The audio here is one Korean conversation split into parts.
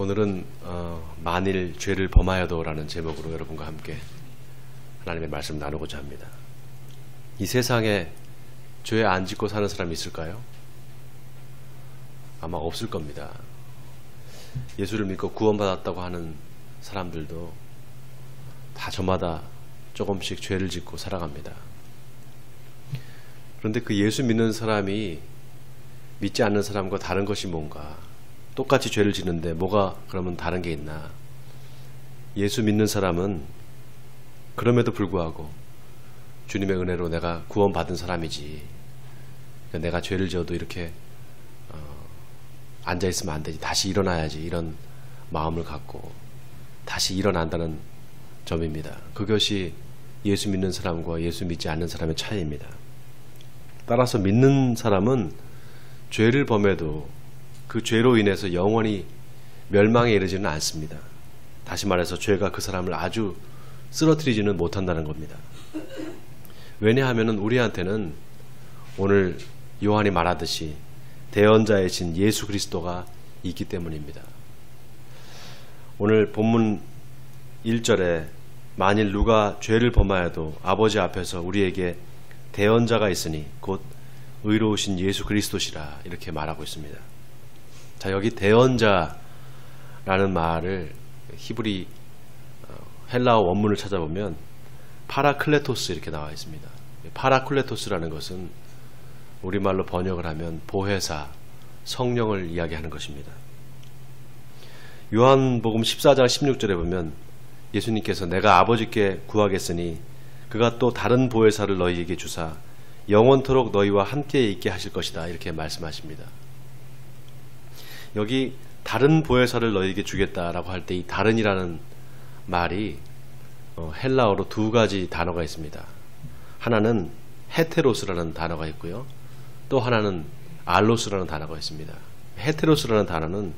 오늘은 만일 죄를 범하여도 라는 제목으로 여러분과 함께 하나님의 말씀 나누고자 합니다. 이 세상에 죄 안 짓고 사는 사람이 있을까요? 아마 없을 겁니다. 예수를 믿고 구원받았다고 하는 사람들도 다 저마다 조금씩 죄를 짓고 살아갑니다. 그런데 그 예수 믿는 사람이 믿지 않는 사람과 다른 것이 뭔가? 똑같이 죄를 짓는데 뭐가 그러면 다른 게 있나? 예수 믿는 사람은 그럼에도 불구하고 주님의 은혜로 내가 구원받은 사람이지, 내가 죄를 지어도 이렇게 앉아있으면 안 되지, 다시 일어나야지, 이런 마음을 갖고 다시 일어난다는 점입니다. 그것이 예수 믿는 사람과 예수 믿지 않는 사람의 차이입니다. 따라서 믿는 사람은 죄를 범해도 그 죄로 인해서 영원히 멸망에 이르지는 않습니다. 다시 말해서 죄가 그 사람을 아주 쓰러뜨리지는 못한다는 겁니다. 왜냐하면 우리한테는 오늘 요한이 말하듯이 대언자이신 예수 그리스도가 있기 때문입니다. 오늘 본문 1절에 만일 누가 죄를 범하여도 아버지 앞에서 우리에게 대언자가 있으니 곧 의로우신 예수 그리스도시라, 이렇게 말하고 있습니다. 자, 여기 대언자라는 말을 히브리 헬라어 원문을 찾아보면 파라클레토스 이렇게 나와 있습니다. 파라클레토스라는 것은 우리말로 번역을 하면 보혜사, 성령을 이야기하는 것입니다. 요한복음 14장 16절에 보면 예수님께서 내가 아버지께 구하겠으니 그가 또 다른 보혜사를 너희에게 주사 영원토록 너희와 함께 있게 하실 것이다, 이렇게 말씀하십니다. 여기 다른 보혜사를 너희에게 주겠다라고 할 때 이 다른이라는 말이 헬라어로 두 가지 단어가 있습니다. 하나는 헤테로스라는 단어가 있고요, 또 하나는 알로스라는 단어가 있습니다. 헤테로스라는 단어는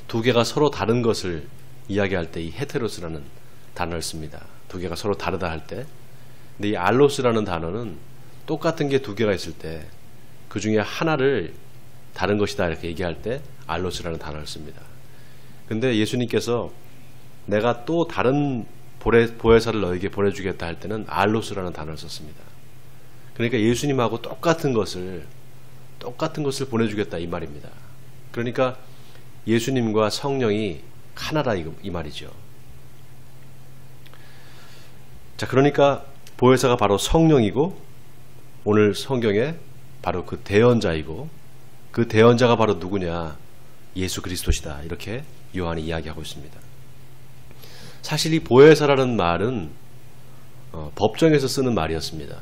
두 개가 서로 다른 것을 이야기할 때 이 헤테로스라는 단어를 씁니다. 두 개가 서로 다르다 할 때. 근데 이 알로스라는 단어는 똑같은 게 두 개가 있을 때 그 중에 하나를 다른 것이다 이렇게 얘기할 때 알로스라는 단어를 씁니다. 근데 예수님께서 내가 또 다른 보혜사를 너에게 보내주겠다 할 때는 알로스라는 단어를 썼습니다. 그러니까 예수님하고 똑같은 것을 보내주겠다, 이 말입니다. 그러니까 예수님과 성령이 하나다, 이 말이죠. 자, 그러니까 보혜사가 바로 성령이고 오늘 성경에 바로 그 대언자이고 그 대언자가 바로 누구냐? 예수 그리스도시다, 이렇게 요한이 이야기하고 있습니다. 사실 이 보혜사라는 말은 법정에서 쓰는 말이었습니다.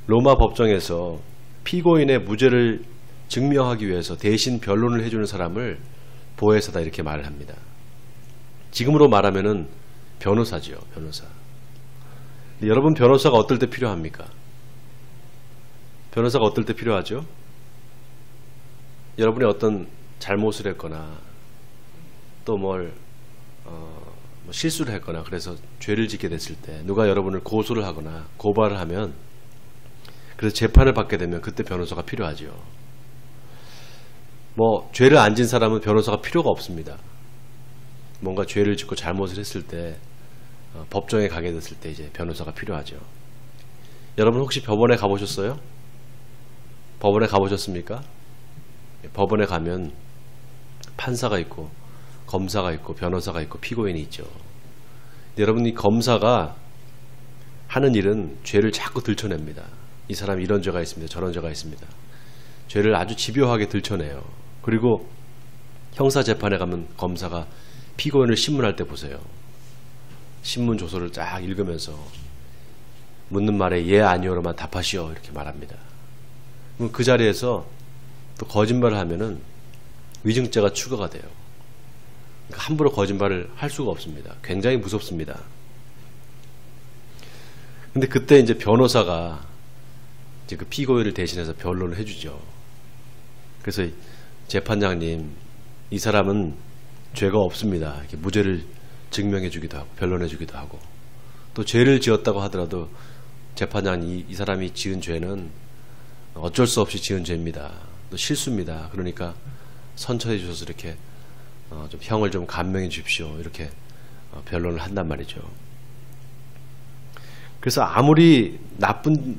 로마 법정에서 피고인의 무죄를 증명하기 위해서 대신 변론을 해주는 사람을 보혜사다, 이렇게 말을 합니다. 지금으로 말하면은 변호사지요, 변호사. 여러분, 변호사가 어떨 때 필요합니까? 변호사가 어떨 때 필요하죠? 여러분이 어떤 잘못을 했거나 또 실수를 했거나 그래서 죄를 짓게 됐을 때 누가 여러분을 고소를 하거나 고발을 하면, 그래서 재판을 받게 되면 그때 변호사가 필요하죠. 죄를 안 진 사람은 변호사가 필요가 없습니다. 뭔가 죄를 짓고 잘못을 했을 때 법정에 가게 됐을 때 이제 변호사가 필요하죠. 여러분 혹시 법원에 가보셨어요? 법원에 가보셨습니까? 법원에 가면 판사가 있고 검사가 있고 변호사가 있고 피고인이 있죠. 여러분, 이 검사가 하는 일은 죄를 자꾸 들춰냅니다. 이 사람이 이런 죄가 있습니다, 저런 죄가 있습니다. 죄를 아주 집요하게 들춰내요. 그리고 형사재판에 가면 검사가 피고인을 신문할 때 보세요. 신문 조서를 쫙 읽으면서 묻는 말에 예 아니오로만 답하시오, 이렇게 말합니다. 그럼 그 자리에서 또 거짓말을 하면은 위증죄가 추가가 돼요. 그러니까 함부로 거짓말을 할 수가 없습니다. 굉장히 무섭습니다. 근데 그때 이제 변호사가 이제 그 피고인을 대신해서 변론을 해주죠. 그래서 재판장님, 이 사람은 죄가 없습니다, 이렇게 무죄를 증명해주기도 하고 변론해주기도 하고, 또 죄를 지었다고 하더라도 재판장이 이 사람이 지은 죄는 어쩔 수 없이 지은 죄입니다, 또 실수입니다, 그러니까 선처해 주셔서 이렇게 좀 형을 좀 감명해 주십시오. 이렇게 변론을 한단 말이죠. 그래서 아무리 나쁜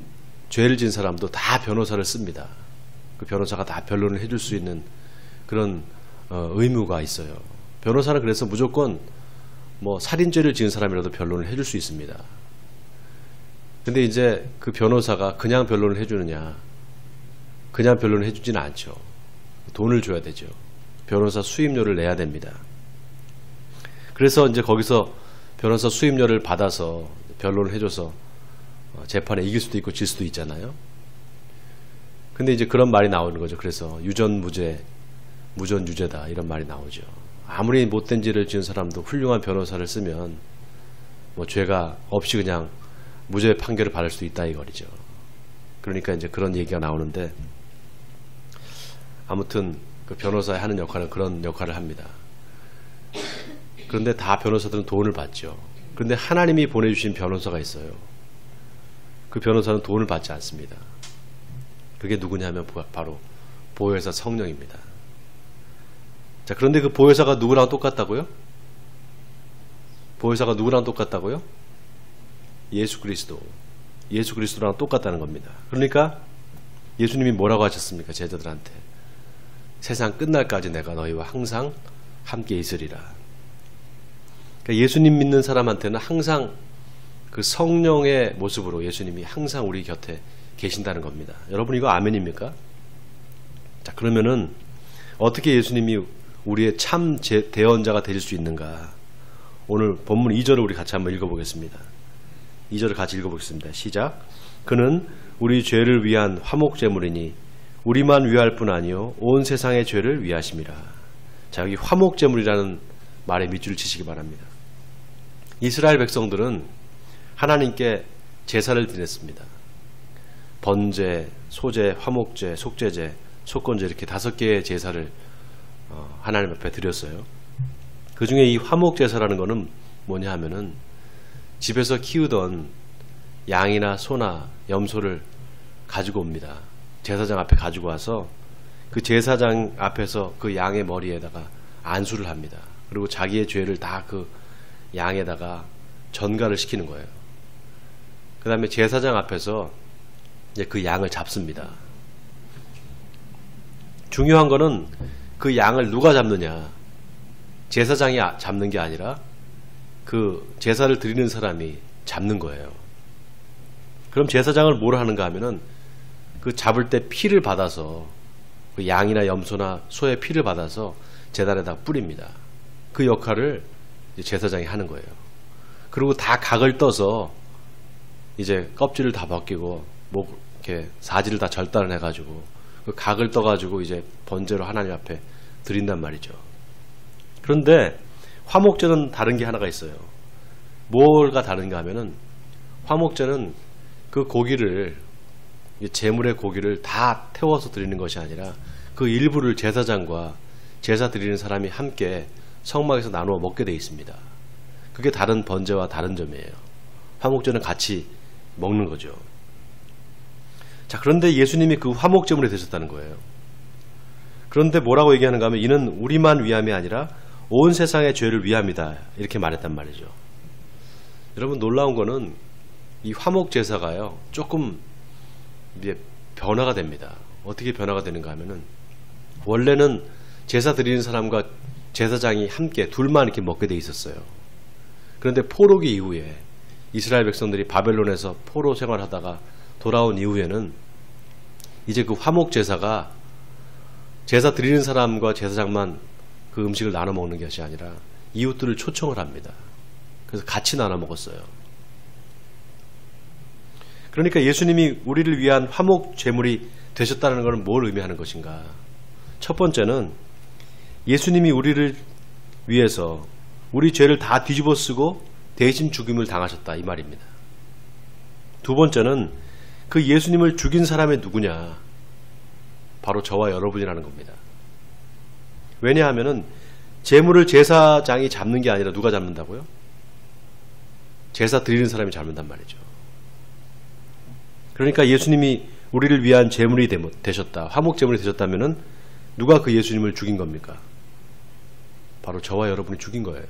죄를 지은 사람도 다 변호사를 씁니다. 그 변호사가 다 변론을 해줄 수 있는 그런 의무가 있어요. 변호사는 그래서 무조건 뭐 살인죄를 지은 사람이라도 변론을 해줄 수 있습니다. 근데 이제 그 변호사가 그냥 변론을 해주느냐, 그냥 변론을 해주지는 않죠. 돈을 줘야 되죠. 변호사 수임료를 내야 됩니다. 그래서 이제 거기서 변호사 수임료를 받아서 변론을 해줘서 재판에 이길 수도 있고 질 수도 있잖아요. 근데 이제 그런 말이 나오는 거죠. 그래서 유전무죄, 무전유죄다 이런 말이 나오죠. 아무리 못된 죄를 지은 사람도 훌륭한 변호사를 쓰면 뭐 죄가 없이 그냥 무죄 판결을 받을 수도 있다 이거리죠. 그러니까 이제 그런 얘기가 나오는데, 아무튼 그 변호사의 하는 역할은 그런 역할을 합니다. 그런데 다 변호사들은 돈을 받죠. 그런데 하나님이 보내주신 변호사가 있어요. 그 변호사는 돈을 받지 않습니다. 그게 누구냐면 바로 보혜사 성령입니다. 자, 그런데 그 보혜사가 누구랑 똑같다고요? 보혜사가 누구랑 똑같다고요? 예수 그리스도랑 똑같다는 겁니다. 그러니까 예수님이 뭐라고 하셨습니까? 제자들한테 세상 끝날까지 내가 너희와 항상 함께 있으리라. 그러니까 예수님 믿는 사람한테는 항상 그 성령의 모습으로 예수님이 항상 우리 곁에 계신다는 겁니다. 여러분, 이거 아멘입니까? 자, 그러면은 어떻게 예수님이 우리의 참 대언자가 되실 수 있는가? 오늘 본문 2절을 우리 같이 한번 읽어보겠습니다. 2절을 같이 읽어보겠습니다. 시작. 그는 우리 죄를 위한 화목제물이니 우리만 위할 뿐 아니요 온 세상의 죄를 위하심이라. 자, 여기 화목제물이라는 말에 밑줄을 치시기 바랍니다. 이스라엘 백성들은 하나님께 제사를 드렸습니다. 번제, 소제, 화목제, 속죄제, 속건제 이렇게 5개의 제사를 하나님 앞에 드렸어요. 그 중에 이 화목제사라는 것은 뭐냐 하면은 집에서 키우던 양이나 소나 염소를 가지고 옵니다. 제사장 앞에 가지고 와서 그 제사장 앞에서 그 양의 머리에다가 안수를 합니다. 그리고 자기의 죄를 다 그 양에다가 전가를 시키는 거예요. 그 다음에 제사장 앞에서 이제 그 양을 잡습니다. 중요한 거는 그 양을 누가 잡느냐, 제사장이 잡는 게 아니라 그 제사를 드리는 사람이 잡는 거예요. 그럼 제사장을 뭘 하는가 하면은 그 잡을 때 피를 받아서 그 양이나 염소나 소의 피를 받아서 제단에다 뿌립니다. 그 역할을 제사장이 하는 거예요. 그리고 다 각을 떠서 이제 껍질을 다 벗기고 뭐 이렇게 사지를 다 절단을 해가지고 그 각을 떠가지고 이제 번제로 하나님 앞에 드린단 말이죠. 그런데 화목제는 다른 게 하나가 있어요. 뭐가 다른가 하면은 화목제는 그 고기를, 제물의 고기를 다 태워서 드리는 것이 아니라 그 일부를 제사장과 제사 드리는 사람이 함께 성막에서 나누어 먹게 돼 있습니다. 그게 다른 번제와 다른 점이에요. 화목제는 같이 먹는 거죠. 자, 그런데 예수님이 그 화목제물이 되셨다는 거예요. 그런데 뭐라고 얘기하는가 하면 이는 우리만 위함이 아니라 온 세상의 죄를 위함이다 이렇게 말했단 말이죠. 여러분, 놀라운 거는 이 화목제사가요 조금 이제 변화가 됩니다. 어떻게 변화가 되는가 하면은 원래는 제사 드리는 사람과 제사장이 함께 둘만 이렇게 먹게 돼 있었어요. 그런데 포로기 이후에 이스라엘 백성들이 바벨론에서 포로 생활하다가 돌아온 이후에는 이제 그 화목제사가 제사 드리는 사람과 제사장만 그 음식을 나눠 먹는 것이 아니라 이웃들을 초청을 합니다. 그래서 같이 나눠 먹었어요. 그러니까 예수님이 우리를 위한 화목 제물이 되셨다는 것은 뭘 의미하는 것인가? 첫 번째는 예수님이 우리를 위해서 우리 죄를 다 뒤집어 쓰고 대신 죽임을 당하셨다 이 말입니다. 두 번째는 그 예수님을 죽인 사람이 누구냐? 바로 저와 여러분이라는 겁니다. 왜냐하면은 제물을 제사장이 잡는 게 아니라 누가 잡는다고요? 제사 드리는 사람이 잡는단 말이죠. 그러니까 예수님이 우리를 위한 제물이 되셨다, 화목 제물이 되셨다면은 누가 그 예수님을 죽인 겁니까? 바로 저와 여러분이 죽인 거예요.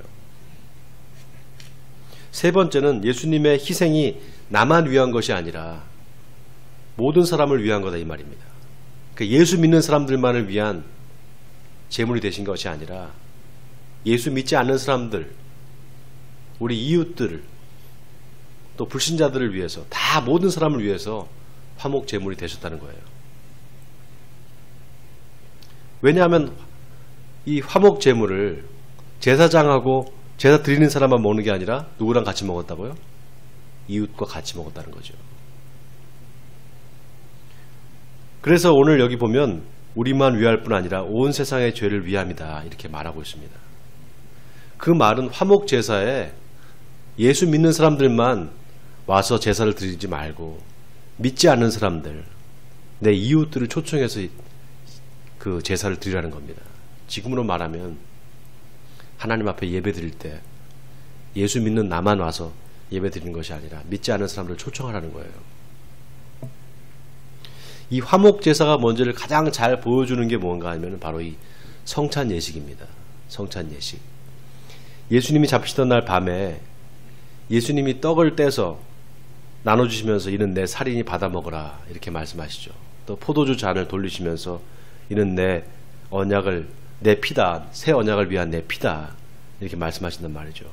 세 번째는 예수님의 희생이 나만 위한 것이 아니라 모든 사람을 위한 거다 이 말입니다. 그러니까 예수 믿는 사람들만을 위한 제물이 되신 것이 아니라 예수 믿지 않는 사람들, 우리 이웃들, 또 불신자들을 위해서, 다 모든 사람을 위해서 화목 제물이 되셨다는 거예요. 왜냐하면 이 화목 제물을 제사장하고 제사 드리는 사람만 먹는 게 아니라 누구랑 같이 먹었다고요? 이웃과 같이 먹었다는 거죠. 그래서 오늘 여기 보면 우리만 위할 뿐 아니라 온 세상의 죄를 위함이다 이렇게 말하고 있습니다. 그 말은 화목 제사에 예수 믿는 사람들만 와서 제사를 드리지 말고 믿지 않는 사람들, 내 이웃들을 초청해서 그 제사를 드리라는 겁니다. 지금으로 말하면 하나님 앞에 예배 드릴 때 예수 믿는 나만 와서 예배 드리는 것이 아니라 믿지 않는 사람들을 초청하라는 거예요. 이 화목 제사가 뭔지를 가장 잘 보여주는 게 뭔가 하면 바로 이 성찬 예식입니다. 성찬 예식. 예수님이 잡히시던 날 밤에 예수님이 떡을 떼서 나눠주시면서 이는 내 살이니 받아 먹으라 이렇게 말씀하시죠. 또 포도주 잔을 돌리시면서 이는 내 언약을 내 피다, 새 언약을 위한 내 피다 이렇게 말씀하신단 말이죠.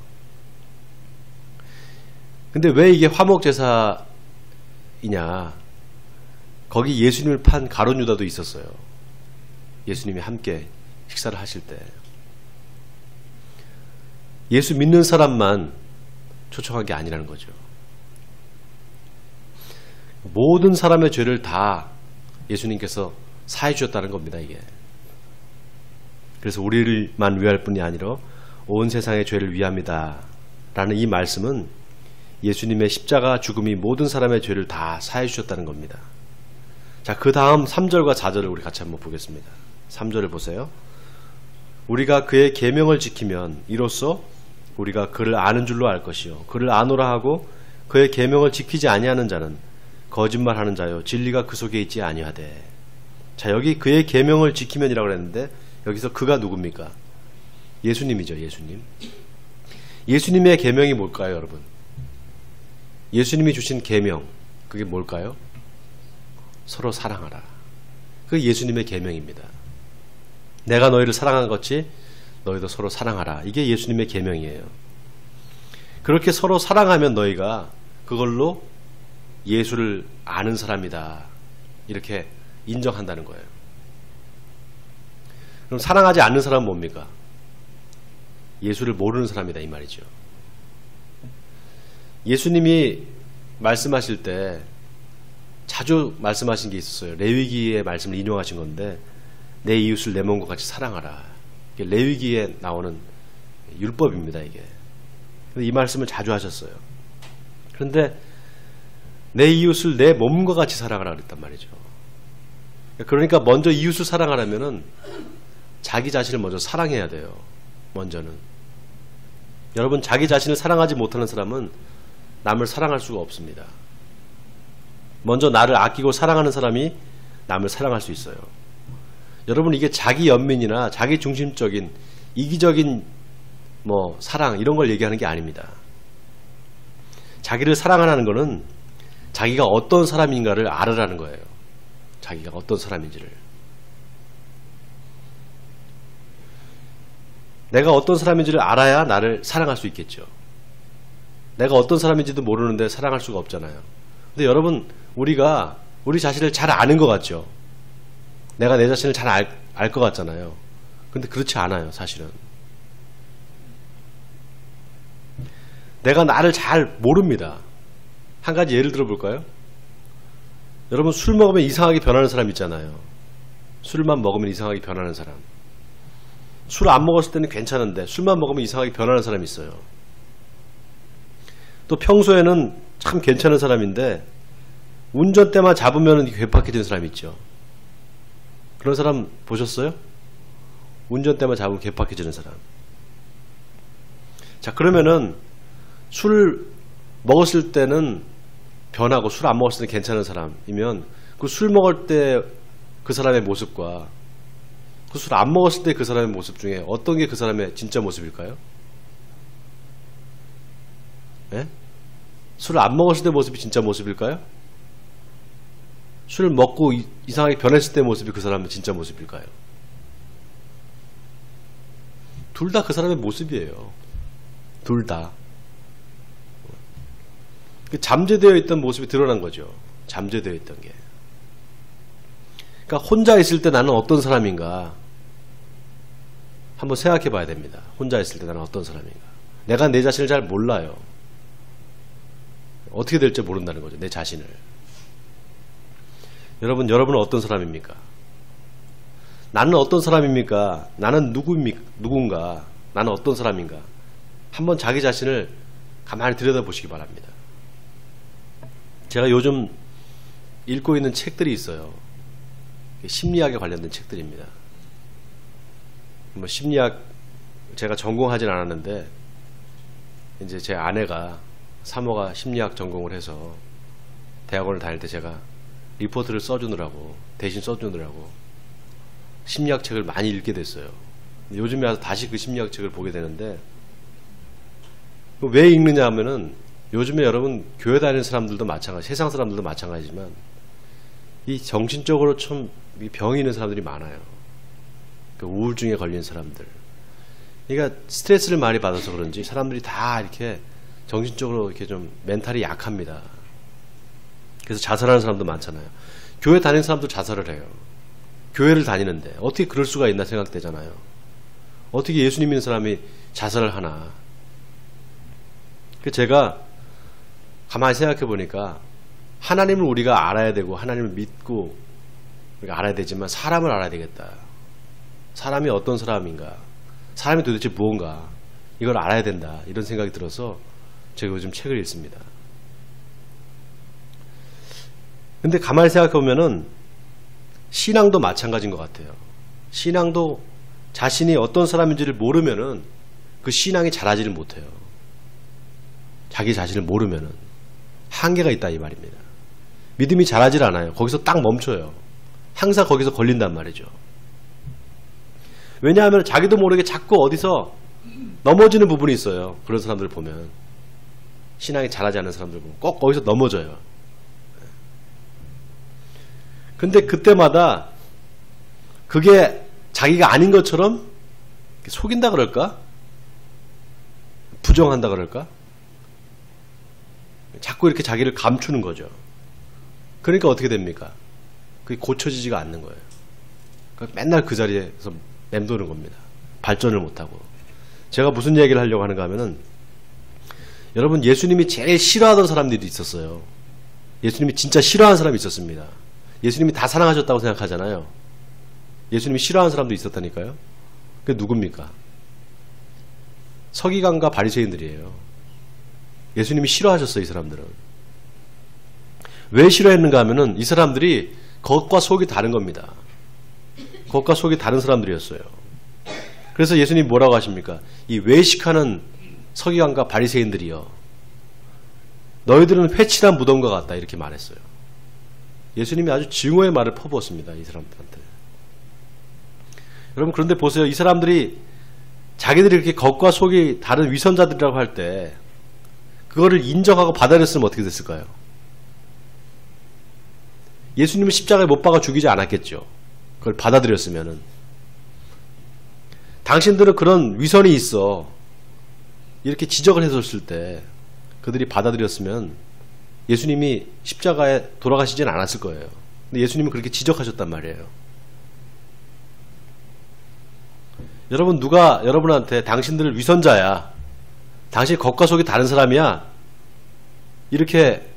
근데 왜 이게 화목 제사이냐? 거기 예수님을 판 가룟 유다도 있었어요. 예수님이 함께 식사를 하실 때 예수 믿는 사람만 초청한 게 아니라는 거죠. 모든 사람의 죄를 다 예수님께서 사해 주셨다는 겁니다. 이게. 그래서 우리를만 위할 뿐이 아니라 온 세상의 죄를 위함이다 라는 이 말씀은 예수님의 십자가 죽음이 모든 사람의 죄를 다 사해 주셨다는 겁니다. 자, 그 다음 3절과 4절을 우리 같이 한번 보겠습니다. 3절을 보세요. 우리가 그의 계명을 지키면 이로써 우리가 그를 아는 줄로 알 것이요 그를 아노라 하고 그의 계명을 지키지 아니하는 자는 거짓말하는 자요 진리가 그 속에 있지 아니하되. 자, 여기 그의 계명을 지키면이라고 그랬는데 여기서 그가 누굽니까? 예수님이죠. 예수님. 예수님의 계명이 뭘까요, 여러분? 예수님이 주신 계명, 그게 뭘까요? 서로 사랑하라. 그게 예수님의 계명입니다. 내가 너희를 사랑한 것 같이 너희도 서로 사랑하라. 이게 예수님의 계명이에요. 그렇게 서로 사랑하면 너희가 그걸로 예수를 아는 사람이다 이렇게 인정한다는 거예요. 그럼 사랑하지 않는 사람은 뭡니까? 예수를 모르는 사람이다 이 말이죠. 예수님이 말씀하실 때 자주 말씀하신 게 있었어요. 레위기의 말씀을 인용하신 건데 내 이웃을 내 몸과 같이 사랑하라. 이게 레위기에 나오는 율법입니다. 이게. 이 말씀을 자주 하셨어요. 그런데 내 이웃을 내 몸과 같이 사랑하라 그랬단 말이죠. 그러니까 먼저 이웃을 사랑하려면은 자기 자신을 먼저 사랑해야 돼요. 먼저는. 여러분, 자기 자신을 사랑하지 못하는 사람은 남을 사랑할 수가 없습니다. 먼저 나를 아끼고 사랑하는 사람이 남을 사랑할 수 있어요. 여러분, 이게 자기 연민이나 자기 중심적인 이기적인 사랑 이런 걸 얘기하는 게 아닙니다. 자기를 사랑하는 거는 자기가 어떤 사람인가를 알으라는 거예요. 자기가 어떤 사람인지를. 내가 어떤 사람인지를 알아야 나를 사랑할 수 있겠죠. 내가 어떤 사람인지도 모르는데 사랑할 수가 없잖아요. 근데 여러분, 우리가 우리 자신을 잘 아는 것 같죠. 내가 내 자신을 잘 알 것 같잖아요. 근데 그렇지 않아요, 사실은. 내가 나를 잘 모릅니다. 한 가지 예를 들어볼까요? 여러분, 술 먹으면 이상하게 변하는 사람 있잖아요. 술만 먹으면 이상하게 변하는 사람. 술 안 먹었을 때는 괜찮은데 술만 먹으면 이상하게 변하는 사람이 있어요. 또 평소에는 참 괜찮은 사람인데 운전대만 잡으면 괴팍해지는 사람이 있죠. 그런 사람 보셨어요? 운전대만 잡으면 괴팍해지는 사람. 자, 그러면은 술 먹었을 때는 변하고 술 안 먹었을 때 괜찮은 사람이면 그 술 먹을 때 그 사람의 모습과 그 술 안 먹었을 때 그 사람의 모습 중에 어떤 게 그 사람의 진짜 모습일까요? 예? 술을 안 먹었을 때 모습이 진짜 모습일까요? 술을 먹고 이상하게 변했을 때 모습이 그 사람의 진짜 모습일까요? 둘 다 그 사람의 모습이에요. 둘 다. 잠재되어 있던 모습이 드러난 거죠. 잠재되어 있던 게. 그러니까 혼자 있을 때 나는 어떤 사람인가 한번 생각해 봐야 됩니다. 혼자 있을 때 나는 어떤 사람인가. 내가 내 자신을 잘 몰라요. 어떻게 될지 모른다는 거죠. 내 자신을. 여러분은 어떤 사람입니까? 나는 어떤 사람입니까? 나는 누군가? 나는 어떤 사람인가? 한번 자기 자신을 가만히 들여다보시기 바랍니다. 제가 요즘 읽고 있는 책들이 있어요. 심리학에 관련된 책들입니다. 뭐 심리학 제가 전공하진 않았는데 이제 제 아내가 사모가 심리학 전공을 해서 대학원을 다닐 때 제가 리포트를 대신 써주느라고 심리학 책을 많이 읽게 됐어요. 요즘에 와서 다시 그 심리학 책을 보게 되는데 왜 읽느냐 하면은 요즘에 여러분 교회 다니는 사람들도 마찬가지, 세상 사람들도 마찬가지지만 이 정신적으로 좀 병이 있는 사람들이 많아요. 우울증에 걸린 사람들. 그러니까 스트레스를 많이 받아서 그런지 사람들이 다 이렇게 정신적으로 이렇게 좀 멘탈이 약합니다. 그래서 자살하는 사람도 많잖아요. 교회 다니는 사람도 자살을 해요. 교회를 다니는데 어떻게 그럴 수가 있나 생각되잖아요. 어떻게 예수님 믿는 사람이 자살을 하나. 제가 가만히 생각해 보니까 하나님을 우리가 알아야 되고 하나님을 믿고 우리가 알아야 되지만 사람을 알아야 되겠다. 사람이 어떤 사람인가, 사람이 도대체 무언가, 이걸 알아야 된다, 이런 생각이 들어서 제가 요즘 책을 읽습니다. 근데 가만히 생각해 보면은 신앙도 마찬가지인 것 같아요. 신앙도 자신이 어떤 사람인지를 모르면은 그 신앙이 자라지를 못해요. 자기 자신을 모르면은 한계가 있다 이 말입니다. 믿음이 자라질 않아요. 거기서 딱 멈춰요. 항상 거기서 걸린단 말이죠. 왜냐하면 자기도 모르게 자꾸 어디서 넘어지는 부분이 있어요. 그런 사람들을 보면, 신앙이 자라지 않는 사람들 보면 꼭 거기서 넘어져요. 근데 그때마다 그게 자기가 아닌 것처럼 속인다 그럴까? 부정한다 그럴까? 자꾸 이렇게 자기를 감추는 거죠. 그러니까 어떻게 됩니까? 그게 고쳐지지가 않는 거예요. 그러니까 맨날 그 자리에서 맴도는 겁니다. 발전을 못하고. 제가 무슨 얘기를 하려고 하는가 하면은, 여러분, 예수님이 제일 싫어하던 사람들이 있었어요. 예수님이 진짜 싫어하는 사람이 있었습니다. 예수님이 다 사랑하셨다고 생각하잖아요. 예수님이 싫어하는 사람도 있었다니까요. 그게 누굽니까? 서기관과 바리새인들이에요. 예수님이 싫어하셨어요. 이 사람들은. 왜 싫어했는가 하면은 이 사람들이 겉과 속이 다른 겁니다. 겉과 속이 다른 사람들이었어요. 그래서 예수님이 뭐라고 하십니까? 이 외식하는 서기관과 바리새인들이여, 너희들은 회칠한 무덤과 같다, 이렇게 말했어요. 예수님이 아주 증오의 말을 퍼부었습니다. 이 사람들한테. 여러분, 그런데 보세요. 이 사람들이 자기들이 이렇게 겉과 속이 다른 위선자들이라고 할 때 그거를 인정하고 받아들였으면 어떻게 됐을까요? 예수님은 십자가에 못 박아 죽이지 않았겠죠. 그걸 받아들였으면은. 당신들은 그런 위선이 있어, 이렇게 지적을 해줬을 때 그들이 받아들였으면 예수님이 십자가에 돌아가시진 않았을 거예요. 근데 예수님은 그렇게 지적하셨단 말이에요. 여러분, 누가 여러분한테 당신들 위선자야, 당신 겉과 속이 다른 사람이야, 이렇게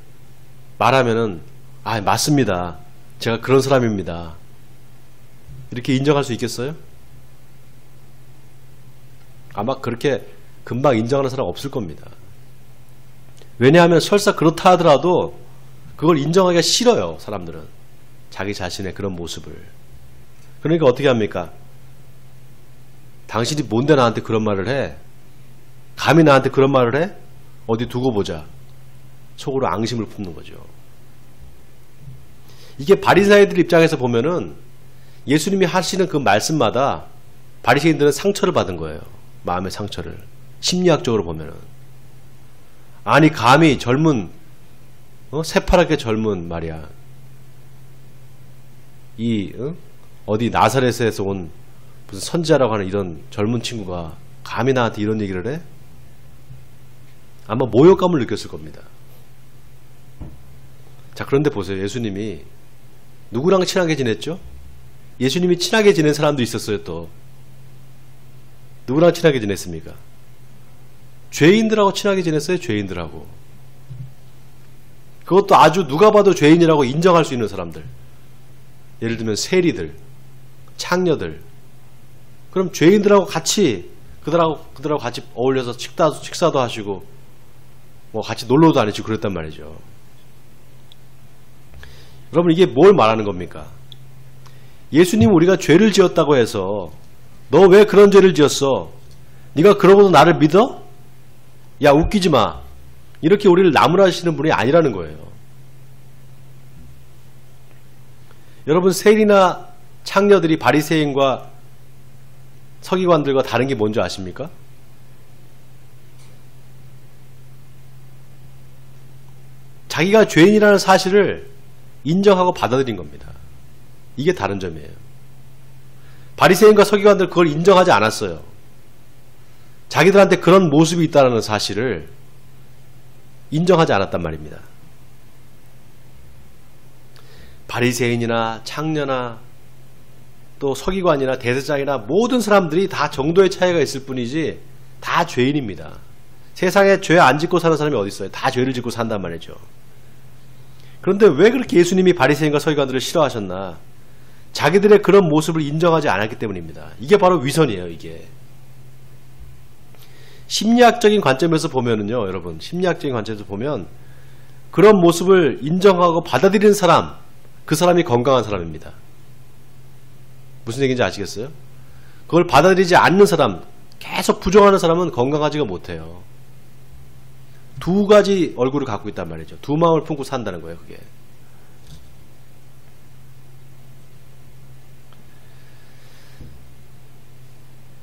말하면은, 아, 맞습니다, 제가 그런 사람입니다, 이렇게 인정할 수 있겠어요? 아마 그렇게 금방 인정하는 사람 없을 겁니다. 왜냐하면 설사 그렇다 하더라도 그걸 인정하기가 싫어요. 사람들은 자기 자신의 그런 모습을. 그러니까 어떻게 합니까? 당신이 뭔데 나한테 그런 말을 해? 감히 나한테 그런 말을 해? 어디 두고 보자. 속으로 앙심을 품는 거죠. 이게 바리새인들 입장에서 보면은 예수님이 하시는 그 말씀마다 바리새인들은 상처를 받은 거예요. 마음의 상처를. 심리학적으로 보면은. 아니 감히 젊은 새파랗게 젊은 말이야. 어디 나사렛에서 온 무슨 선지자라고 하는 이런 젊은 친구가 감히 나한테 이런 얘기를 해? 아마 모욕감을 느꼈을 겁니다. 자, 그런데 보세요. 예수님이 누구랑 친하게 지냈죠? 예수님이 친하게 지낸 사람도 있었어요. 또 누구랑 친하게 지냈습니까? 죄인들하고 친하게 지냈어요. 죄인들하고. 그것도 아주 누가 봐도 죄인이라고 인정할 수 있는 사람들. 예를 들면 세리들, 창녀들. 그럼 죄인들하고 같이 그들하고 같이 어울려서 식사도 하시고 뭐 같이 놀러도 다니시고 그랬단 말이죠. 여러분, 이게 뭘 말하는 겁니까? 예수님 우리가 죄를 지었다고 해서 너 왜 그런 죄를 지었어? 네가 그러고도 나를 믿어? 야, 웃기지 마. 이렇게 우리를 나무라시는 분이 아니라는 거예요. 여러분, 세리나 창녀들이 바리새인과 서기관들과 다른 게 뭔지 아십니까? 자기가 죄인이라는 사실을 인정하고 받아들인 겁니다. 이게 다른 점이에요. 바리새인과 서기관들 그걸 인정하지 않았어요. 자기들한테 그런 모습이 있다는 사실을 인정하지 않았단 말입니다. 바리새인이나 창녀나 또 서기관이나 대제사장이나 모든 사람들이 다 정도의 차이가 있을 뿐이지 다 죄인입니다. 세상에 죄 안 짓고 사는 사람이 어디 있어요? 다 죄를 짓고 산단 말이죠. 그런데 왜 그렇게 예수님이 바리새인과 서기관들을 싫어하셨나? 자기들의 그런 모습을 인정하지 않았기 때문입니다. 이게 바로 위선이에요. 이게 심리학적인 관점에서 보면은요, 여러분, 심리학적인 관점에서 보면 그런 모습을 인정하고 받아들이는 사람, 그 사람이 건강한 사람입니다. 무슨 얘기인지 아시겠어요? 그걸 받아들이지 않는 사람, 계속 부정하는 사람은 건강하지가 못해요. 두 가지 얼굴을 갖고 있단 말이죠. 두 마음을 품고 산다는 거예요, 그게.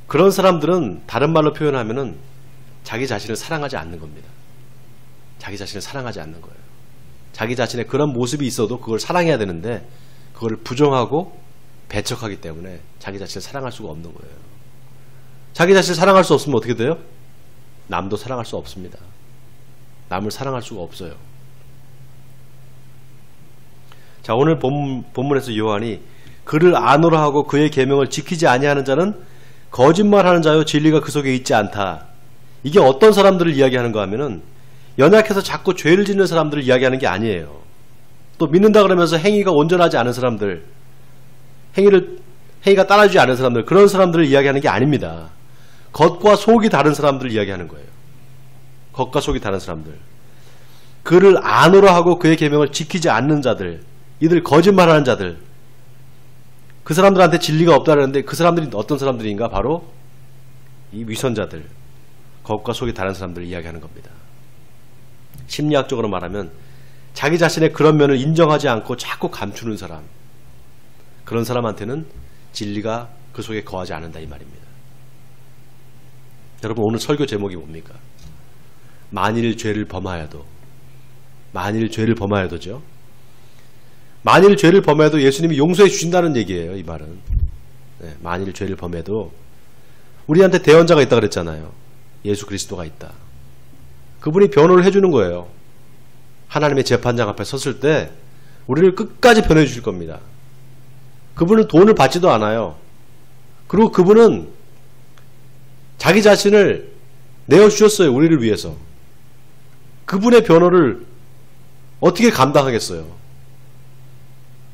그런 사람들은 다른 말로 표현하면은 자기 자신을 사랑하지 않는 겁니다. 자기 자신을 사랑하지 않는 거예요. 자기 자신의 그런 모습이 있어도 그걸 사랑해야 되는데 그걸 부정하고 배척하기 때문에 자기 자신을 사랑할 수가 없는 거예요. 자기 자신을 사랑할 수 없으면 어떻게 돼요? 남도 사랑할 수 없습니다. 남을 사랑할 수가 없어요. 자, 오늘 본문에서 요한이 그를 아노라 하고 그의 계명을 지키지 아니하는 자는 거짓말하는 자요 진리가 그 속에 있지 않다. 이게 어떤 사람들을 이야기하는가 하면은 연약해서 자꾸 죄를 짓는 사람들을 이야기하는 게 아니에요. 또 믿는다 그러면서 행위가 온전하지 않은 사람들, 행위가 따라주지 않은 사람들, 그런 사람들을 이야기하는 게 아닙니다. 겉과 속이 다른 사람들을 이야기하는 거예요. 겉과 속이 다른 사람들. 그를 아노라 하고 그의 계명을 지키지 않는 자들, 이들 거짓말하는 자들, 그 사람들한테 진리가 없다는데 그 사람들이 어떤 사람들인가? 바로 이 위선자들, 겉과 속이 다른 사람들을 이야기하는 겁니다. 심리학적으로 말하면 자기 자신의 그런 면을 인정하지 않고 자꾸 감추는 사람, 그런 사람한테는 진리가 그 속에 거하지 않는다, 이 말입니다. 여러분, 오늘 설교 제목이 뭡니까? 만일 죄를 범하여도, 만일 죄를 범하여도죠. 만일 죄를 범해도 예수님이 용서해 주신다는 얘기예요. 이 말은. 네, 만일 죄를 범해도 우리한테 대언자가 있다 그랬잖아요. 예수 그리스도가 있다. 그분이 변호를 해주는 거예요. 하나님의 재판장 앞에 섰을 때 우리를 끝까지 변호해 주실 겁니다. 그분은 돈을 받지도 않아요. 그리고 그분은 자기 자신을 내어주셨어요. 우리를 위해서. 그분의 변호를 어떻게 감당하겠어요?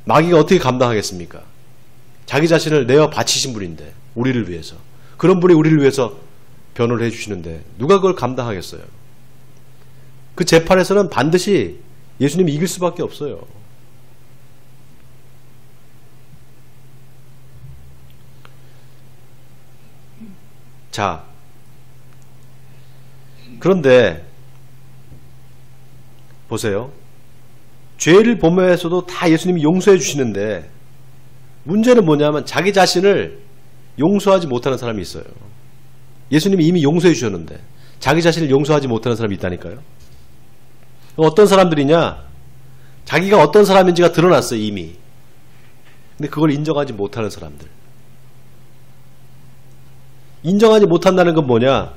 마귀가 어떻게 감당하겠습니까? 자기 자신을 내어 바치신 분인데, 우리를 위해서. 그런 분이 우리를 위해서 변호를 해주시는데 누가 그걸 감당하겠어요? 그 재판에서는 반드시 예수님이 이길 수밖에 없어요. 자, 그런데 보세요. 죄를 범해서도 다 예수님이 용서해 주시는데 문제는 뭐냐면 자기 자신을 용서하지 못하는 사람이 있어요. 예수님이 이미 용서해 주셨는데 자기 자신을 용서하지 못하는 사람이 있다니까요. 어떤 사람들이냐? 자기가 어떤 사람인지가 드러났어요, 이미. 근데 그걸 인정하지 못하는 사람들. 인정하지 못한다는 건 뭐냐?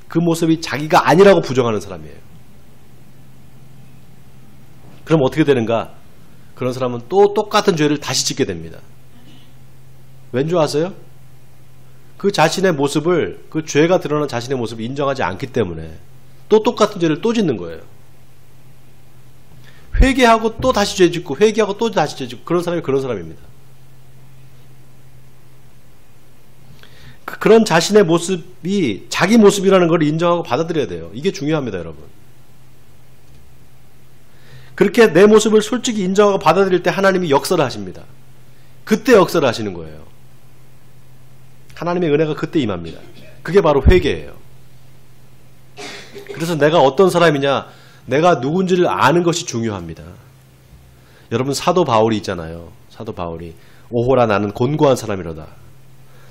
그 모습이 자기가 아니라고 부정하는 사람이에요. 그럼 어떻게 되는가? 그런 사람은 또 똑같은 죄를 다시 짓게 됩니다. 왠 줄 아세요? 그 자신의 모습을, 그 죄가 드러난 자신의 모습을 인정하지 않기 때문에 또 똑같은 죄를 또 짓는 거예요. 회개하고 또 다시 죄 짓고 회개하고 또 다시 죄 짓고 그런 사람이 그런 사람입니다. 그런 자신의 모습이 자기 모습이라는 걸 인정하고 받아들여야 돼요. 이게 중요합니다, 여러분. 그렇게 내 모습을 솔직히 인정하고 받아들일 때 하나님이 역사를 하십니다. 그때 역사를 하시는 거예요. 하나님의 은혜가 그때 임합니다. 그게 바로 회개예요. 그래서 내가 어떤 사람이냐, 내가 누군지를 아는 것이 중요합니다. 여러분, 사도 바울이 있잖아요. 사도 바울이 오호라 나는 곤고한 사람이로다.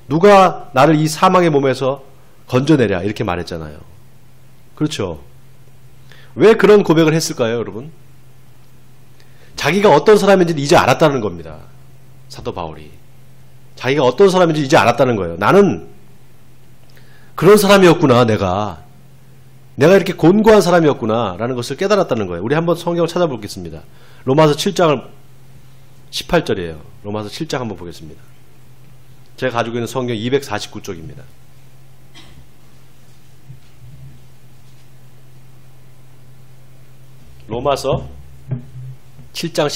누가 나를 이 사망의 몸에서 건져내랴 이렇게 말했잖아요. 그렇죠. 왜 그런 고백을 했을까요, 여러분? 자기가 어떤 사람인지 이제 알았다는 겁니다. 사도 바울이. 자기가 어떤 사람인지 이제 알았다는 거예요. 나는 그런 사람이었구나. 내가 이렇게 곤고한 사람이었구나 라는 것을 깨달았다는 거예요. 우리 한번 성경을 찾아보겠습니다. 로마서 7장 18절이에요. 로마서 7장 한번 보겠습니다. 제가 가지고 있는 성경 249쪽입니다. 로마서 7장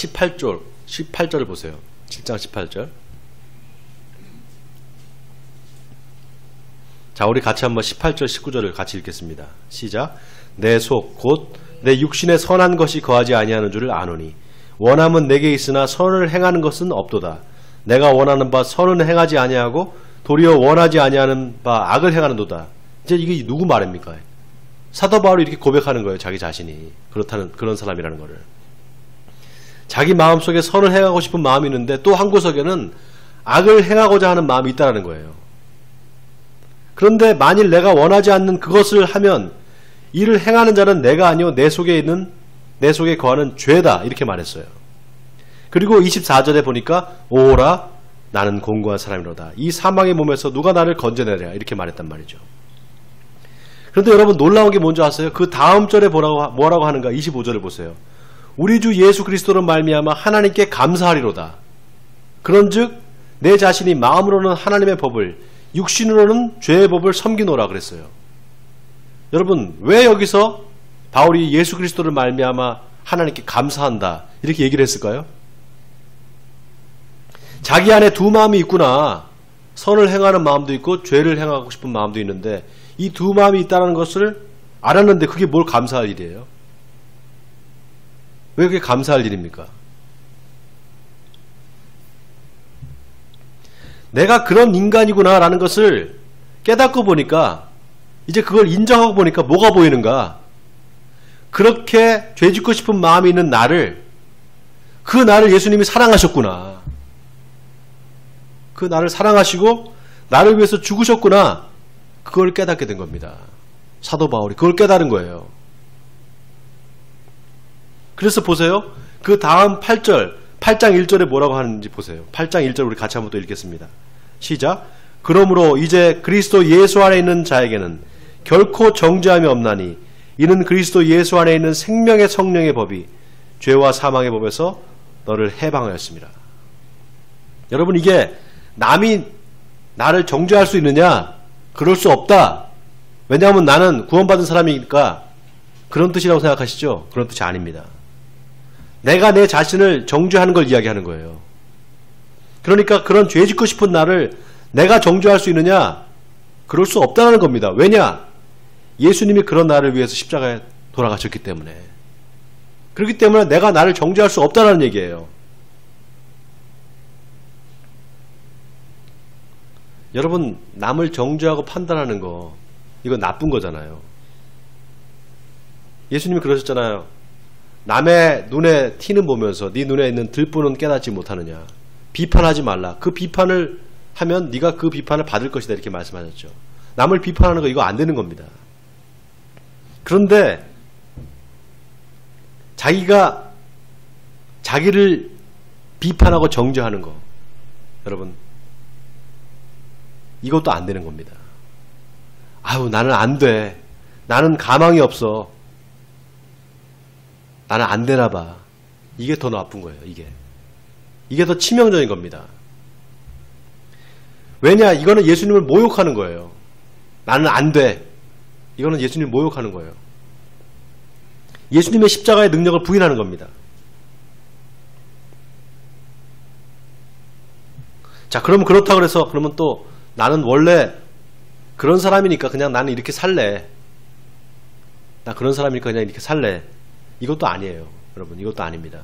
18절을 보세요. 7장 18절. 자, 우리 같이 한번 18절 19절을 같이 읽겠습니다. 시작. 내 속 곧 내 육신에 선한 것이 거하지 아니하는 줄을 아노니 원함은 내게 있으나 선을 행하는 것은 없도다. 내가 원하는 바 선은 행하지 아니하고 도리어 원하지 아니하는 바 악을 행하는도다. 이제 이게 누구 말입니까? 사도 바울이 이렇게 고백하는 거예요. 자기 자신이 그렇다는 그런 사람이라는 거를. 자기 마음속에 선을 행하고 싶은 마음이 있는데 또 한 구석에는 악을 행하고자 하는 마음이 있다는 거예요. 그런데 만일 내가 원하지 않는 그것을 하면 이를 행하는 자는 내가 아니요 내 속에 거하는 죄다 이렇게 말했어요. 그리고 24절에 보니까 오라 나는 곤고한 사람이로다. 이 사망의 몸에서 누가 나를 건져내랴 이렇게 말했단 말이죠. 그런데 여러분 놀라운 게 뭔지 아세요? 그 다음 절에 뭐라고 하는가? 25절을 보세요. 우리 주 예수 그리스도로 말미암아 하나님께 감사하리로다. 그런즉 내 자신이 마음으로는 하나님의 법을 육신으로는 죄의 법을 섬기노라 그랬어요. 여러분 왜 여기서 바울이 예수 그리스도를 말미암아 하나님께 감사한다 이렇게 얘기를 했을까요? 자기 안에 두 마음이 있구나. 선을 행하는 마음도 있고 죄를 행하고 싶은 마음도 있는데 이 두 마음이 있다는 것을 알았는데 그게 뭘 감사할 일이에요? 왜 그게 감사할 일입니까? 내가 그런 인간이구나 라는 것을 깨닫고 보니까 이제 그걸 인정하고 보니까 뭐가 보이는가? 그렇게 죄짓고 싶은 마음이 있는 나를 그 나를 예수님이 사랑하셨구나. 그 나를 사랑하시고 나를 위해서 죽으셨구나. 그걸 깨닫게 된 겁니다. 사도 바울이 그걸 깨달은 거예요. 그래서 보세요. 그 다음 8장 1절에 뭐라고 하는지 보세요. 8장 1절 우리 같이 한번 또 읽겠습니다. 시작. 그러므로 이제 그리스도 예수 안에 있는 자에게는 결코 정죄함이 없나니 이는 그리스도 예수 안에 있는 생명의 성령의 법이 죄와 사망의 법에서 너를 해방하였습니다. 여러분 이게 남이 나를 정죄할 수 있느냐? 그럴 수 없다. 왜냐하면 나는 구원받은 사람이니까. 그런 뜻이라고 생각하시죠? 그런 뜻이 아닙니다. 내가 내 자신을 정죄하는 걸 이야기하는 거예요. 그러니까 그런 죄 짓고 싶은 나를 내가 정죄할 수 있느냐? 그럴 수 없다는 겁니다. 왜냐? 예수님이 그런 나를 위해서 십자가에 돌아가셨기 때문에. 그렇기 때문에 내가 나를 정죄할 수 없다는 얘기예요. 여러분 남을 정죄하고 판단하는 거 이거 나쁜 거잖아요. 예수님이 그러셨잖아요. 남의 눈에 티는 보면서 네 눈에 있는 들보는 깨닫지 못하느냐. 비판하지 말라. 그 비판을 하면 네가 그 비판을 받을 것이다 이렇게 말씀하셨죠. 남을 비판하는 거 이거 안 되는 겁니다. 그런데 자기가 자기를 비판하고 정죄하는 거, 여러분 이것도 안 되는 겁니다. 아유 나는 안 돼. 나는 가망이 없어. 나는 안 되나 봐. 이게 더 나쁜 거예요. 이게 더 치명적인 겁니다. 왜냐? 이거는 예수님을 모욕하는 거예요. 나는 안 돼. 이거는 예수님을 모욕하는 거예요. 예수님의 십자가의 능력을 부인하는 겁니다. 자, 그러면 그렇다 그래서 그러면 또 나는 원래 그런 사람이니까 그냥 나는 이렇게 살래. 나 그런 사람이니까 그냥 이렇게 살래. 이것도 아니에요. 여러분, 이것도 아닙니다.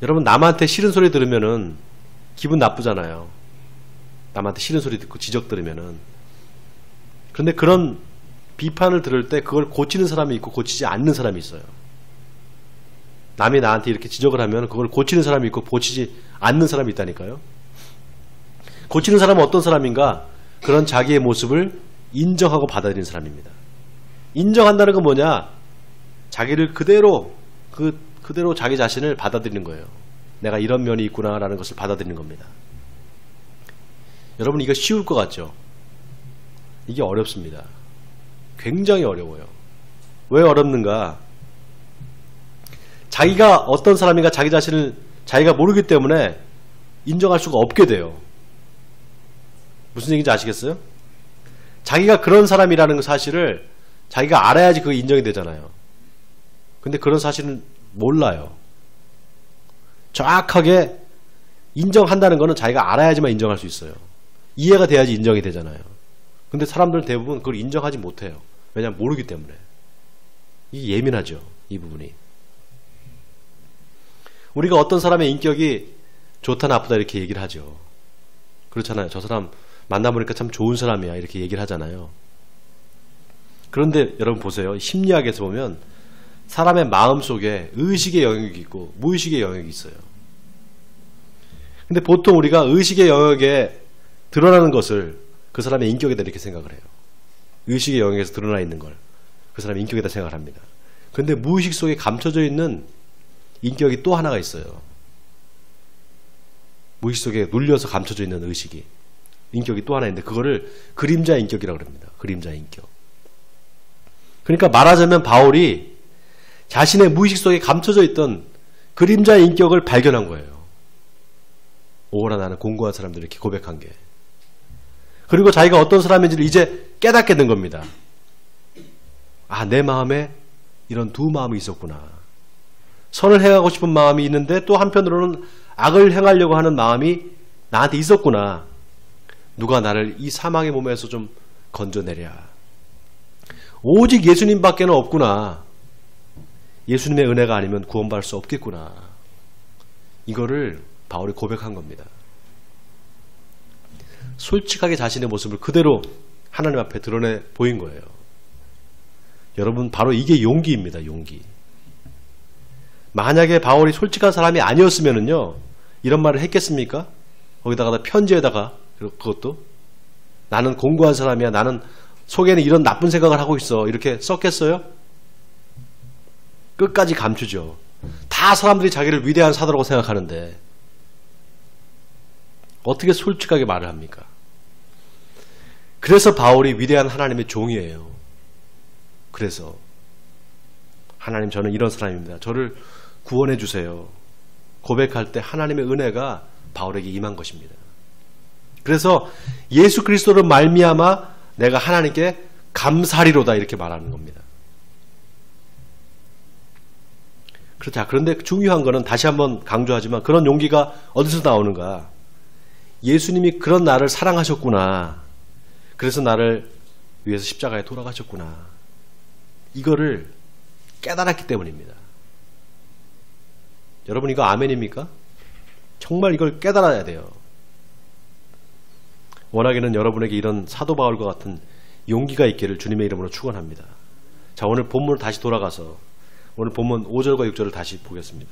여러분, 남한테 싫은 소리 들으면은 기분 나쁘잖아요. 남한테 싫은 소리 듣고 지적 들으면은. 그런데 그런 비판을 들을 때 그걸 고치는 사람이 있고 고치지 않는 사람이 있어요. 남이 나한테 이렇게 지적을 하면 그걸 고치는 사람이 있고 고치지 않는 사람이 있다니까요. 고치는 사람은 어떤 사람인가? 그런 자기의 모습을 인정하고 받아들이는 사람입니다. 인정한다는 건 뭐냐? 자기를 그대로 그대로 자기 자신을 받아들이는 거예요. 내가 이런 면이 있구나라는 것을 받아들이는 겁니다. 여러분 이거 쉬울 것 같죠? 이게 어렵습니다. 굉장히 어려워요. 왜 어렵는가? 자기가 어떤 사람인가 자기 자신을 자기가 모르기 때문에 인정할 수가 없게 돼요. 무슨 얘기인지 아시겠어요? 자기가 그런 사람이라는 사실을 자기가 알아야지 그게 인정이 되잖아요. 근데 그런 사실은 몰라요. 정확하게 인정한다는 거는 자기가 알아야지만 인정할 수 있어요. 이해가 돼야지 인정이 되잖아요. 근데 사람들은 대부분 그걸 인정하지 못해요. 왜냐하면 모르기 때문에. 이게 예민하죠. 이 부분이. 우리가 어떤 사람의 인격이 좋다 나쁘다 이렇게 얘기를 하죠. 그렇잖아요. 저 사람 만나보니까 참 좋은 사람이야 이렇게 얘기를 하잖아요. 그런데 여러분 보세요. 심리학에서 보면 사람의 마음속에 의식의 영역이 있고 무의식의 영역이 있어요. 근데 보통 우리가 의식의 영역에 드러나는 것을 그 사람의 인격에다 이렇게 생각을 해요. 의식의 영역에서 드러나 있는 걸 그 사람의 인격에다 생각을 합니다. 그런데 무의식 속에 감춰져 있는 인격이 또 하나가 있어요. 무의식 속에 눌려서 감춰져 있는 의식이 인격이 또 하나 있는데 그거를 그림자 인격이라고 합니다. 그림자 인격. 그러니까 말하자면 바울이 자신의 무의식 속에 감춰져 있던 그림자 인격을 발견한 거예요. 오호라 나는 공고한 사람들 이렇게 고백한 게. 그리고 자기가 어떤 사람인지를 이제 깨닫게 된 겁니다. 아, 내 마음에 이런 두 마음이 있었구나. 선을 행하고 싶은 마음이 있는데 또 한편으로는 악을 행하려고 하는 마음이 나한테 있었구나. 누가 나를 이 사망의 몸에서 좀 건져내랴. 오직 예수님밖에는 없구나. 예수님의 은혜가 아니면 구원받을 수 없겠구나. 이거를 바울이 고백한 겁니다. 솔직하게 자신의 모습을 그대로 하나님 앞에 드러내 보인 거예요. 여러분 바로 이게 용기입니다. 용기. 만약에 바울이 솔직한 사람이 아니었으면은요 이런 말을 했겠습니까? 거기다가 편지에다가 그것도 나는 공고한 사람이야. 나는 속에는 이런 나쁜 생각을 하고 있어. 이렇게 썼겠어요? 끝까지 감추죠. 다 사람들이 자기를 위대한 사도라고 생각하는데 어떻게 솔직하게 말을 합니까? 그래서 바울이 위대한 하나님의 종이에요. 그래서 하나님 저는 이런 사람입니다. 저를 구원해 주세요. 고백할 때 하나님의 은혜가 바울에게 임한 것입니다. 그래서 예수 그리스도를 말미암아 내가 하나님께 감사리로다 이렇게 말하는 겁니다. 그렇다. 그런데 중요한 거는 다시 한번 강조하지만 그런 용기가 어디서 나오는가? 예수님이 그런 나를 사랑하셨구나. 그래서 나를 위해서 십자가에 돌아가셨구나. 이거를 깨달았기 때문입니다. 여러분 이거 아멘입니까? 정말 이걸 깨달아야 돼요. 워낙에는 여러분에게 이런 사도 바울과 같은 용기가 있기를 주님의 이름으로 축원합니다. 자, 오늘 본문으로 다시 돌아가서 오늘 본문 5절과 6절을 다시 보겠습니다.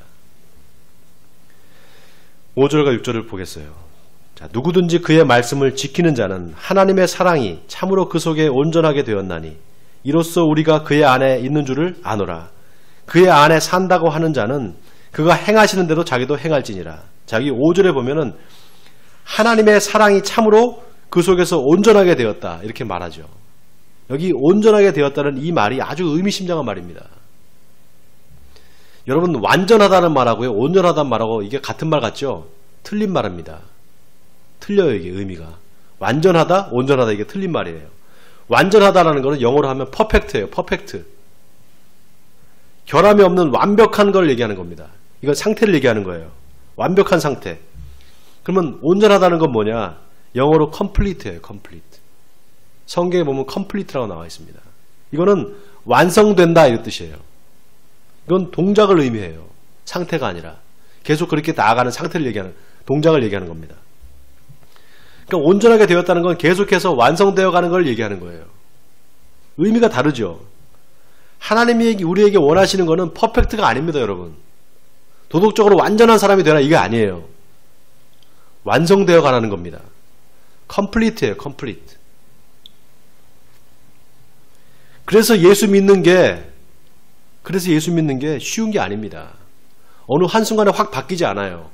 5절과 6절을 보겠어요. 자, 누구든지 그의 말씀을 지키는 자는 하나님의 사랑이 참으로 그 속에 온전하게 되었나니 이로써 우리가 그의 안에 있는 줄을 아노라. 그의 안에 산다고 하는 자는 그가 행하시는 대로 자기도 행할지니라. 자기 5절에 보면은 하나님의 사랑이 참으로 그 속에서 온전하게 되었다 이렇게 말하죠. 여기 온전하게 되었다는 이 말이 아주 의미심장한 말입니다. 여러분, 완전하다는 말하고요 온전하다는 말하고 이게 같은 말 같죠? 틀린 말입니다. 틀려요. 이게 의미가. 완전하다, 온전하다 이게 틀린 말이에요. 완전하다라는 거는 영어로 하면 퍼펙트예요. 퍼펙트. 결함이 없는 완벽한 걸 얘기하는 겁니다. 이건 상태를 얘기하는 거예요. 완벽한 상태. 그러면 온전하다는 건 뭐냐? 영어로 complete예요. complete. 성경에 보면 complete라고 나와 있습니다. 이거는 완성된다 이런 뜻이에요. 이건 동작을 의미해요. 상태가 아니라 계속 그렇게 나아가는 상태를 얘기하는, 동작을 얘기하는 겁니다. 그러니까 온전하게 되었다는 건 계속해서 완성되어 가는 걸 얘기하는 거예요. 의미가 다르죠. 하나님이 우리에게 원하시는 거는 퍼펙트가 아닙니다, 여러분. 도덕적으로 완전한 사람이 되라 이게 아니에요. 완성되어 가라는 겁니다. complete예요, complete. 그래서 예수 믿는 게 쉬운 게 아닙니다. 어느 한순간에 확 바뀌지 않아요.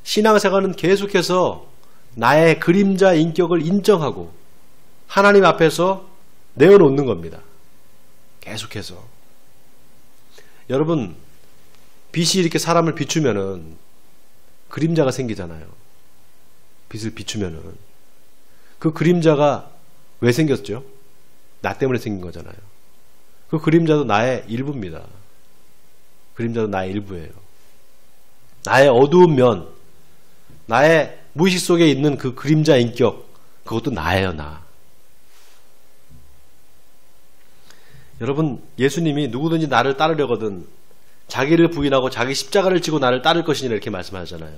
신앙생활은 계속해서 나의 그림자 인격을 인정하고 하나님 앞에서 내어놓는 겁니다. 계속해서. 여러분, 빛이 이렇게 사람을 비추면은 그림자가 생기잖아요. 빛을 비추면은. 그 그림자가 왜 생겼죠? 나 때문에 생긴 거잖아요. 그 그림자도 나의 일부입니다. 그림자도 나의 일부예요. 나의 어두운 면, 나의 무의식 속에 있는 그 그림자 인격, 그것도 나예요, 나. 여러분, 예수님이 누구든지 나를 따르려거든 자기를 부인하고 자기 십자가를 지고 나를 따를 것이니라 이렇게 말씀하잖아요.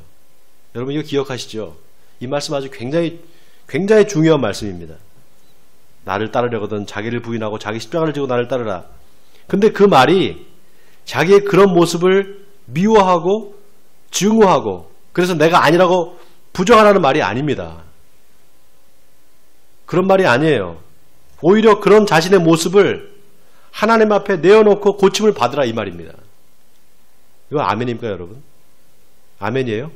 여러분, 이거 기억하시죠? 이 말씀 아주 굉장히 중요한 말씀입니다. 나를 따르려거든 자기를 부인하고 자기 십자가를 지고 나를 따르라. 근데 그 말이 자기의 그런 모습을 미워하고 증오하고 그래서 내가 아니라고 부정하라는 말이 아닙니다. 그런 말이 아니에요. 오히려 그런 자신의 모습을 하나님 앞에 내어놓고 고침을 받으라 이 말입니다. 이거 아멘입니까, 여러분? 아멘이에요?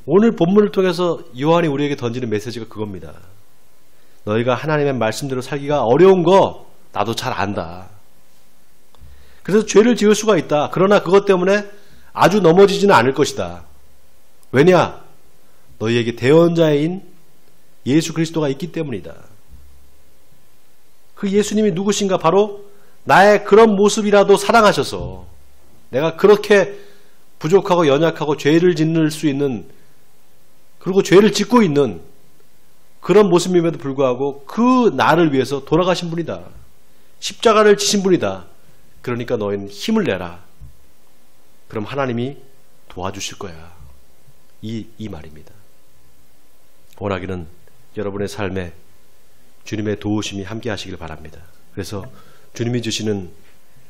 오늘 본문을 통해서 요한이 우리에게 던지는 메시지가 그겁니다. 너희가 하나님의 말씀대로 살기가 어려운 거 나도 잘 안다. 그래서 죄를 지을 수가 있다. 그러나 그것 때문에 아주 넘어지지는 않을 것이다. 왜냐? 너희에게 대언자인 예수 그리스도가 있기 때문이다. 그 예수님이 누구신가? 바로 나의 그런 모습이라도 사랑하셔서 내가 그렇게 부족하고 연약하고 죄를 짓는 수 있는, 그리고 죄를 짓고 있는 그런 모습임에도 불구하고 그 나를 위해서 돌아가신 분이다. 십자가를 지신 분이다. 그러니까 너희는 힘을 내라. 그럼 하나님이 도와주실 거야. 이 말입니다. 원하기는 여러분의 삶에 주님의 도우심이 함께 하시길 바랍니다. 그래서 주님이 주시는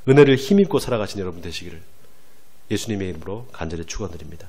은혜를 힘입고 살아가신 여러분 되시기를 예수님의 이름으로 간절히 축원드립니다.